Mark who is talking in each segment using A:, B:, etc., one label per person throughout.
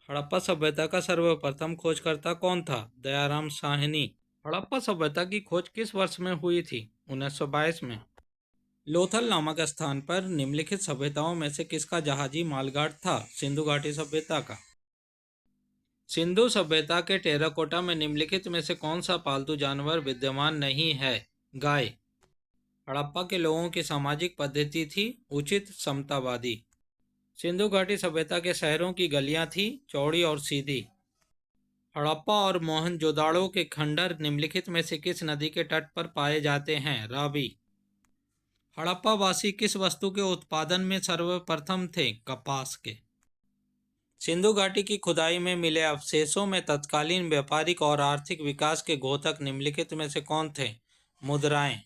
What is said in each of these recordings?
A: हड़प्पा सभ्यता का सर्वप्रथम खोजकर्ता कौन था? दयाराम साहनी। हड़प्पा सभ्यता की खोज किस वर्ष में हुई थी? 1922 में। लोथल नामक स्थान पर निम्नलिखित सभ्यताओं में से किसका जहाजी मालगाड़ था? सिंधु घाटी सभ्यता का। सिंधु सभ्यता के टेराकोटा में निम्नलिखित में से कौन सा पालतू जानवर विद्यमान नहीं है? गाय। हड़प्पा के लोगों की सामाजिक पद्धति थी उचित समतावादी। सिंधु घाटी सभ्यता के शहरों की गलियां थी चौड़ी और सीधी। हड़प्पा और मोहनजोदाड़ो के खंडर निम्नलिखित में से किस नदी के तट पर पाए जाते हैं? रावी। हड़प्पावासी किस वस्तु के उत्पादन में सर्वप्रथम थे? कपास के। सिंधु घाटी की खुदाई में मिले अवशेषों में तत्कालीन व्यापारिक और आर्थिक विकास के घोतक निम्नलिखित में से कौन थे? मुद्राएं।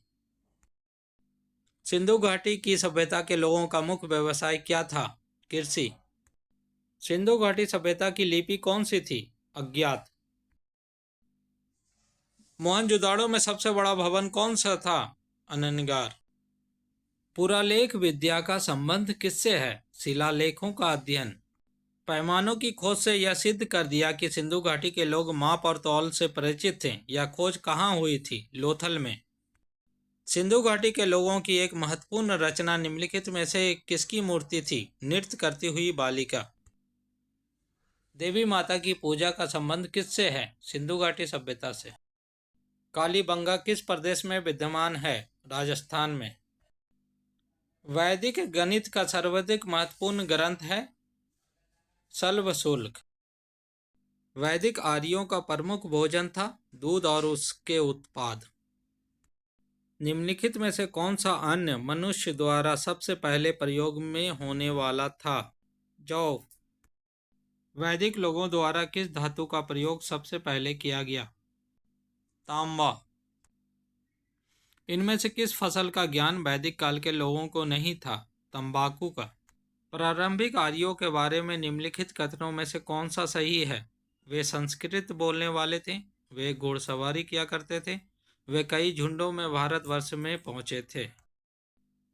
A: सिंधु घाटी की सभ्यता के लोगों का मुख्य व्यवसाय क्या था? कृषि। सिंधु घाटी सभ्यता की लिपि कौन सी थी? अज्ञात। मोहनजोदाड़ो में सबसे बड़ा भवन कौन सा था? अनंगार। पुरालेख विद्या का संबंध किससे है? शिलालेखों का अध्ययन। पैमानों की खोज से यह सिद्ध कर दिया कि सिंधु घाटी के लोग माप और तौल से परिचित थे। यह खोज कहाँ हुई थी? लोथल में। सिंधु घाटी के लोगों की एक महत्वपूर्ण रचना निम्नलिखित में से किसकी मूर्ति थी? नृत्य करती हुई बालिका। देवी माता की पूजा का संबंध किससे है? सिंधु घाटी सभ्यता से। कालीबंगा किस प्रदेश में विद्यमान है? राजस्थान में। वैदिक गणित का सर्वाधिक महत्वपूर्ण ग्रंथ है शल्वशुल्क। वैदिक आर्यों का प्रमुख भोजन था दूध और उसके उत्पाद। निम्नलिखित में से कौन सा अन्न मनुष्य द्वारा सबसे पहले प्रयोग में होने वाला था? जौ। वैदिक लोगों द्वारा किस धातु का प्रयोग सबसे पहले किया गया? तांबा। इनमें से किस फसल का ज्ञान वैदिक काल के लोगों को नहीं था? तंबाकू का। प्रारंभिक आर्यों के बारे में निम्नलिखित कथनों में से कौन सा सही है? वे संस्कृत बोलने वाले थे, वे घुड़सवारी किया करते थे, वे कई झुंडों में भारतवर्ष में पहुंचे थे।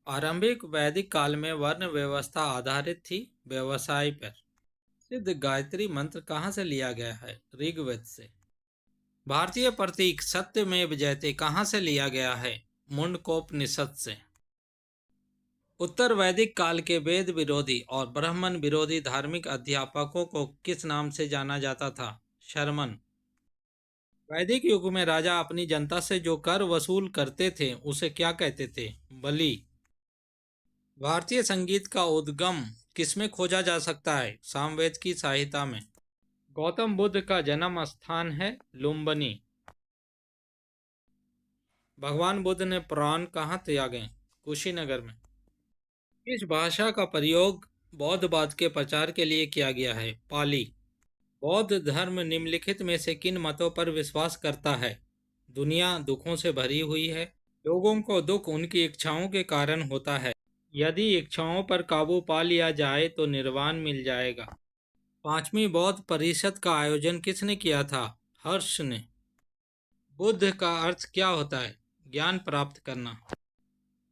A: आरंभिक वैदिक काल में वर्ण व्यवस्था आधारित थी व्यवसाय पर। सिद्ध गायत्री मंत्र कहाँ से लिया गया है? ऋग्वेद से। भारतीय प्रतीक सत्यमेव जयते कहाँ से लिया गया है? मुंडकोपनिषद से। उत्तर वैदिक काल के वेद विरोधी और ब्राह्मण विरोधी धार्मिक अध्यापकों को किस नाम से जाना जाता था? शर्मन। वैदिक युग में राजा अपनी जनता से जो कर वसूल करते थे उसे क्या कहते थे? बलि। भारतीय संगीत का उद्गम किसमें खोजा जा सकता है? सामवेद की सहायता में। गौतम बुद्ध का जन्म स्थान है लुम्बिनी। भगवान बुद्ध ने प्राण कहाँ त्यागे? कुशीनगर में। किस भाषा का प्रयोग बौद्धवाद के प्रचार के लिए किया गया है? पाली। बौद्ध धर्म निम्नलिखित में से किन मतों पर विश्वास करता है? दुनिया दुखों से भरी हुई है, लोगों को दुख उनकी इच्छाओं के कारण होता है, यदि इच्छाओं पर काबू पा लिया जाए तो निर्वाण मिल जाएगा। पांचवी बौद्ध परिषद का आयोजन किसने किया था? हर्ष ने। बुद्ध का अर्थ क्या होता है? ज्ञान प्राप्त करना।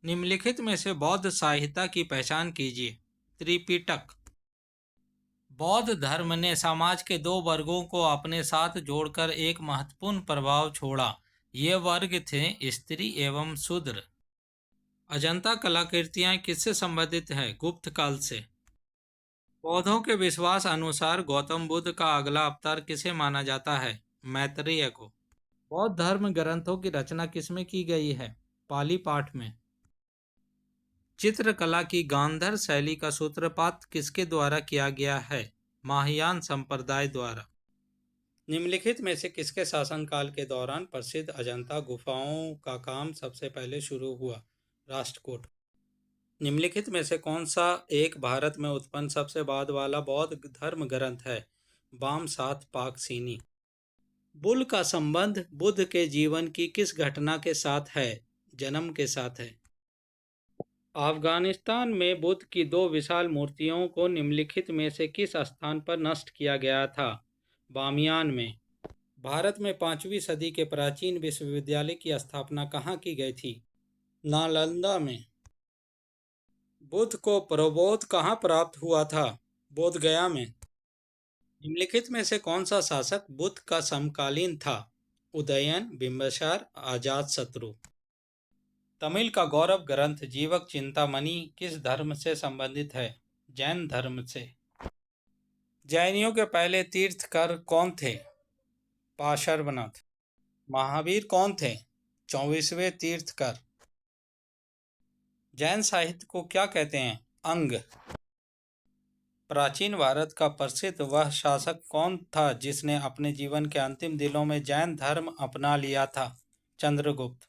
A: निम्नलिखित में से बौद्ध साहित्य की पहचान कीजिए। त्रिपिटक। बौद्ध धर्म ने समाज के दो वर्गों को अपने साथ जोड़कर एक महत्वपूर्ण प्रभाव छोड़ा। ये वर्ग थे स्त्री एवं शूद्र। अजंता कलाकृतियां किससे संबंधित हैं? गुप्त काल से। बौद्धों के विश्वास अनुसार गौतम बुद्ध का अगला अवतार किसे माना जाता है? मैत्रेय को। बौद्ध धर्म ग्रंथों की रचना किसमें की गई है? पाली पाठ में। चित्रकला की गांधार शैली का सूत्रपात किसके द्वारा किया गया है? महायान संप्रदाय द्वारा। निम्नलिखित में से किसके शासनकाल के दौरान प्रसिद्ध अजंता गुफाओं का काम सबसे पहले शुरू हुआ? राष्ट्रकूट। निम्नलिखित में से कौन सा एक भारत में उत्पन्न सबसे बाद वाला बौद्ध धर्म ग्रंथ है? वाम सात पाकसीनी। बुल का संबंध बुद्ध के जीवन की किस घटना के साथ है? जन्म के साथ है। अफगानिस्तान में बुद्ध की दो विशाल मूर्तियों को निम्नलिखित में से किस स्थान पर नष्ट किया गया था? बामियान में। भारत में 5वीं सदी के प्राचीन विश्वविद्यालय की स्थापना कहाँ की गई थी? नालंदा में। बुद्ध को प्रबोध कहाँ प्राप्त हुआ था? बोधगया में। निम्नलिखित में से कौन सा शासक बुद्ध का समकालीन था? उदयन, बिंबिसार, अजातशत्रु। तमिल का गौरव ग्रंथ जीवक चिंतामणि किस धर्म से संबंधित है? जैन धर्म से। जैनियों के पहले तीर्थकर कौन थे? पाशर्वनाथ। महावीर कौन थे? 24वें तीर्थकर। जैन साहित्य को क्या कहते हैं? अंग। प्राचीन भारत का प्रसिद्ध वह शासक कौन था जिसने अपने जीवन के अंतिम दिनों में जैन धर्म अपना लिया था? चंद्रगुप्त।